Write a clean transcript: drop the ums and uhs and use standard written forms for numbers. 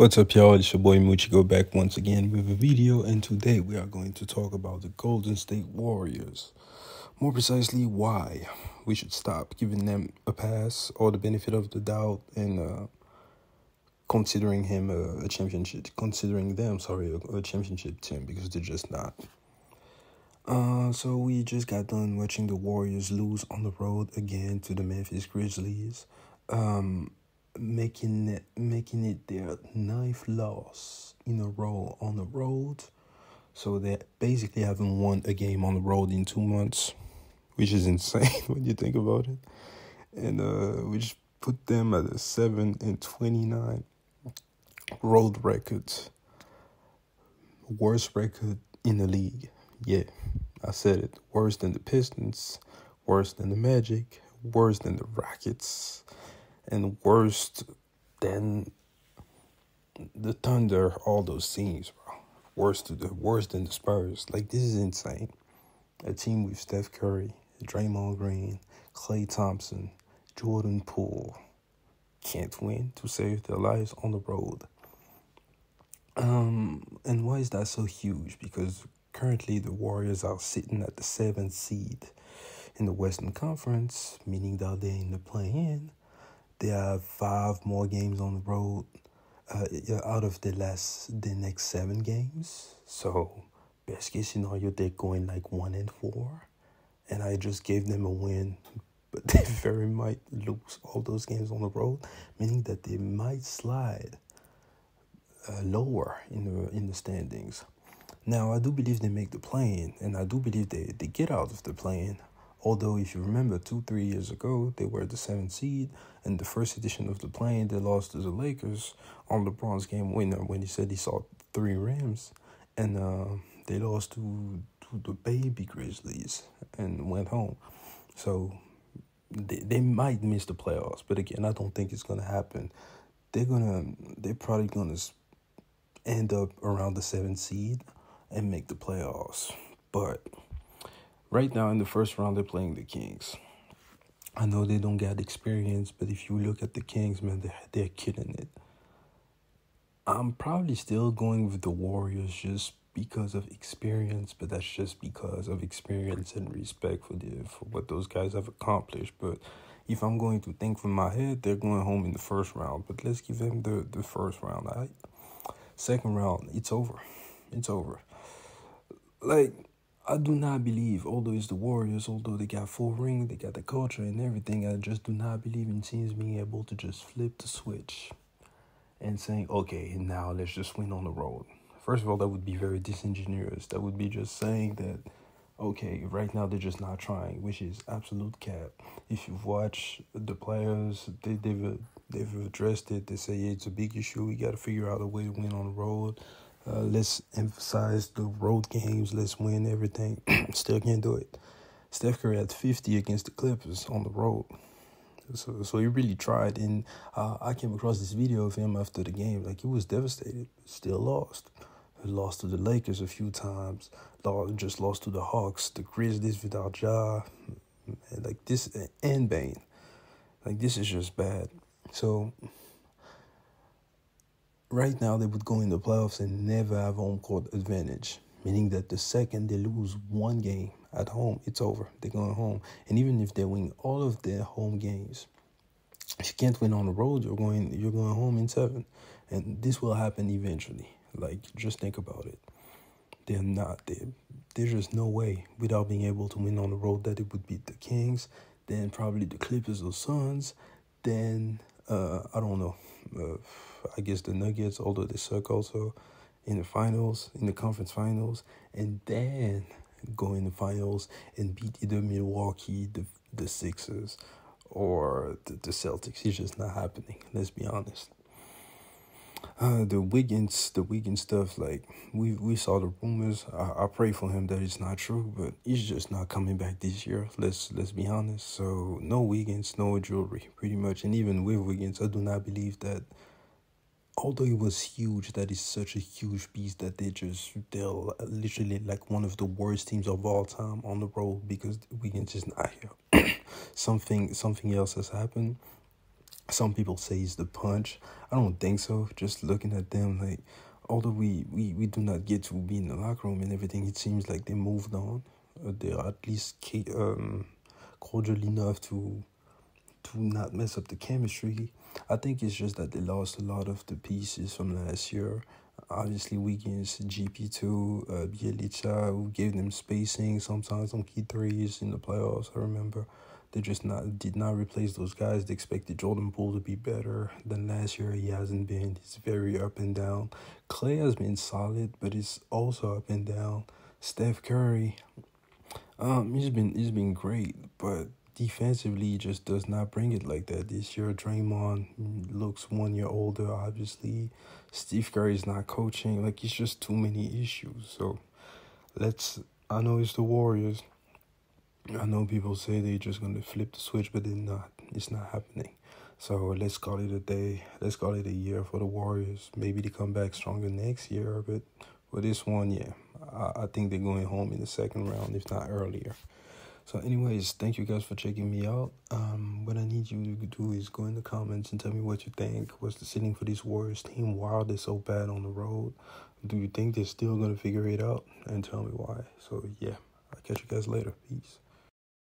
What's up, y'all? It's your boy Muchigo back once again with a video, and today we are going to talk about the Golden State Warriors. More precisely, why we should stop giving them a pass or the benefit of the doubt and considering him a championship, considering them, a championship team, because they're just not. So we just got done watching the Warriors lose on the road again to the Memphis Grizzlies. Making it their ninth loss in a row on the road. So they basically haven't won a game on the road in 2 months, which is insane when you think about it. And which put them at a 7-29 road record, worst record in the league. Yeah, I said it. Worse than the Pistons, worse than the Magic, worse than the Rockets, and worse than the Thunder, all those teams, bro. Worse than the Spurs. Like, this is insane. A team with Steph Curry, Draymond Green, Klay Thompson, Jordan Poole can't win to save their lives on the road. And why is that so huge? Because currently the Warriors are sitting at the 7th seed in the Western Conference, meaning that they're in the play-in. They have 5 more games on the road out of the next 7 games. So, best case scenario, they're going like 1-4. And I just gave them a win, but they very might lose all those games on the road, meaning that they might slide lower in the standings. Now, I do believe they make the play-in, and I do believe they get out of the play-in. Although, if you remember, 2-3 years ago, they were the 7th seed, and the first edition of the play-in, they lost to the Lakers on LeBron's game winner when he said he saw 3 rims, and they lost to the baby Grizzlies and went home. So they might miss the playoffs, but again, I don't think it's gonna happen. They're probably gonna end up around the 7th seed and make the playoffs, but right now, in the first round, they're playing the Kings. I know they don't get experience, but if you look at the Kings, man, they're killing it. I'm probably still going with the Warriors just because of experience, but that's just because of experience and respect for what those guys have accomplished. But if I'm going to think from my head, they're going home in the first round. But let's give them the first round. All right? Second round, it's over. It's over. Like, I do not believe, although it's the Warriors, although they got 4 rings, they got the culture and everything, I just do not believe in teams being able to just flip the switch and saying, okay, now let's just win on the road. First of all, that would be very disingenuous. That would be just saying that, okay, right now they're just not trying, which is absolute cap. If you've watched the players, they've addressed it. They say, yeah, it's a big issue. We got to figure out a way to win on the road. Let's emphasize the road games. Let's win everything. Still can't do it. Steph Curry had 50 against the Clippers on the road. So he really tried. And I came across this video of him after the game. Like, he was devastated. Still lost. He lost to the Lakers a few times. Just lost to the Hawks. The Grizzlies without Ja. Like, this, and Bane. Like, this is just bad. So right now, they would go in the playoffs and never have home court advantage, meaning that the second they lose 1 game at home, it's over. They're going home. And even if they win all of their home games, if you can't win on the road, you're going home in 7. And this will happen eventually. Like, just think about it. There's just no way without being able to win on the road that it would beat the Kings, then probably the Clippers or Suns, then, I don't know, I guess the Nuggets, although they suck also, in the finals, in the conference finals, and then go in the finals and beat either Milwaukee, the Sixers, or the Celtics. It's just not happening, let's be honest. The Wiggins stuff, like, we saw the rumors. I pray for him that it's not true, but he's just not coming back this year. Let's be honest. So no Wiggins, no jewelry, pretty much. And even with Wiggins, I do not believe that, although it was huge, that is such a huge piece that they're literally like one of the worst teams of all time on the road because Wiggins is not here. Something else has happened. Some people say it's the punch. I don't think so. Just looking at them, like, although we do not get to be in the locker room and everything, it seems like they moved on. They're at least cordial enough to not mess up the chemistry. I think it's just that they lost a lot of the pieces from last year. Obviously, Wiggins, GP2, Bielica, who gave them spacing sometimes on key threes in the playoffs. I remember they just did not replace those guys. They expected Jordan Poole to be better than last year. He hasn't been. He's very up and down. Clay has been solid, but it's also up and down. Steph Curry, he's been great, but defensively he just does not bring it like that. This year Draymond looks 1 year older, obviously. Steve Curry is not coaching. Like, it's just too many issues. So I know it's the Warriors. I know people say they're just gonna flip the switch, but they're not. It's not happening. So let's call it a day. Let's call it a year for the Warriors. Maybe they come back stronger next year, but for this one, yeah, I think they're going home in the second round, if not earlier. So anyways, thank you guys for checking me out. What I need you to do is go in the comments and tell me what you think. What's the ceiling for this Warriors team? Why are they so bad on the road? Do you think they're still going to figure it out? And tell me why. So yeah, I'll catch you guys later. Peace.